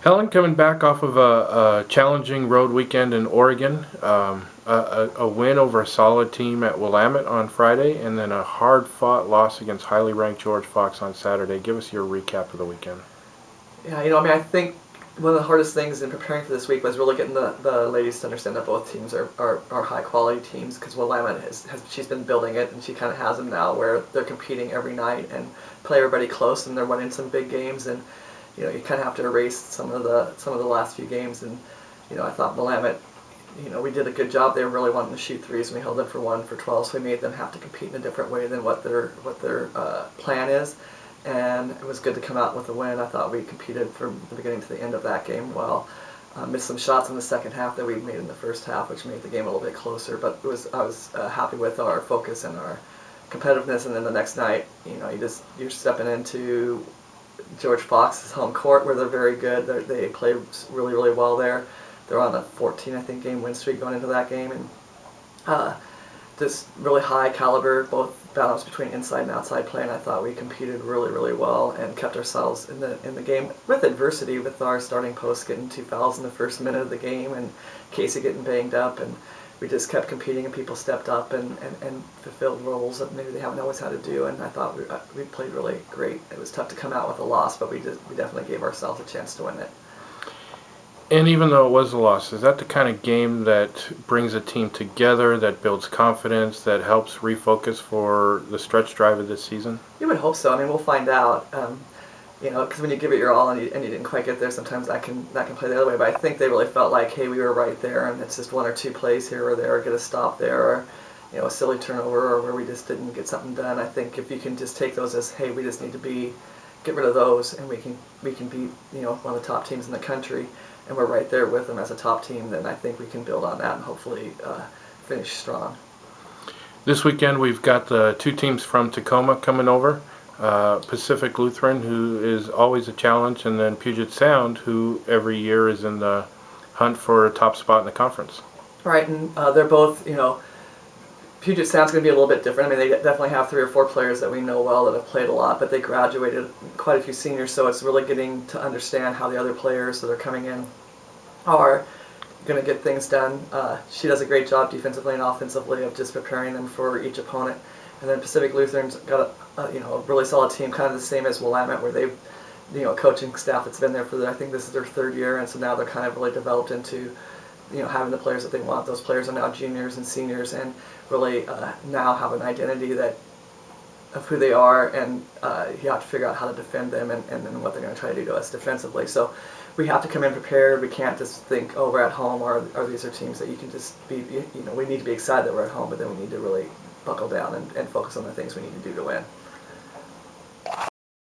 Helen, coming back off of a challenging road weekend in Oregon, a win over a solid team at Willamette on Friday, and then a hard-fought loss against highly ranked George Fox on Saturday. Give us your recap of the weekend. Yeah, I think one of the hardest things in preparing for this week was really getting the ladies to understand that both teams are high quality teams, because Willamette she's been building it, and she kind of has them now where they're competing every night and play everybody close, and they're winning some big games, and you kind of have to erase some of the last few games. And I thought Willamette, we did a good job. They were really wanting to shoot threes, and we held them for 1 for 12, so we made them have to compete in a different way than what their plan is. And it was good to come out with a win. I thought we competed from the beginning to the end of that game well. Missed some shots in the second half that we made in the first half, which made the game a little bit closer. But I was happy with our focus and our competitiveness. And then the next night, you're stepping into George Fox's home court, where they're very good. They play really, really well there. They're on a 14, I think, game win streak going into that game, and just really high caliber, both balance between inside and outside play. And I thought we competed really, really well and kept ourselves in the game with adversity, with our starting post getting 2 fouls in the first minute of the game, and Casey getting banged up, and we just kept competing, and people stepped up and fulfilled roles that maybe they haven't always had to do. And I thought we played really great. It was tough to come out with a loss, but we definitely gave ourselves a chance to win it. And even though it was a loss, is that the kind of game that brings a team together, that builds confidence, that helps refocus for the stretch drive of this season? You would hope so. I mean, we'll find out. Because when you give it your all and you didn't quite get there, sometimes that can play the other way. But I think they really felt like, hey, we were right there, and it's just 1 or 2 plays here or there, or get a stop there, or a silly turnover, or where we just didn't get something done. I think if you can just take those as, hey, we just need to get rid of those, and we can beat one of the top teams in the country, and we're right there with them as a top team, then I think we can build on that and hopefully finish strong. This weekend we've got the 2 teams from Tacoma coming over. Pacific Lutheran, who is always a challenge, and then Puget Sound, who every year is in the hunt for a top spot in the conference. Right, and they're both, Puget Sound's going to be a little bit different. I mean, they definitely have 3 or 4 players that we know well that have played a lot, but they graduated quite a few seniors, so it's really getting to understand how the other players that are coming in are going to get things done. She does a great job defensively and offensively of just preparing them for each opponent. And then Pacific Lutheran's got a really solid team, kind of the same as Willamette, where they've coaching staff that's been there for I think this is their 3rd year, and so now they're kind of really developed into having the players that they want. Those players are now juniors and seniors, and really now have an identity of who they are, and you have to figure out how to defend them and then what they're going to try to do to us defensively. So we have to come in prepared. We can't just think, oh, we're at home, or these are teams that you can just be, we need to be excited that we're at home, but then we need to really buckle down and focus on the things we need to do to win.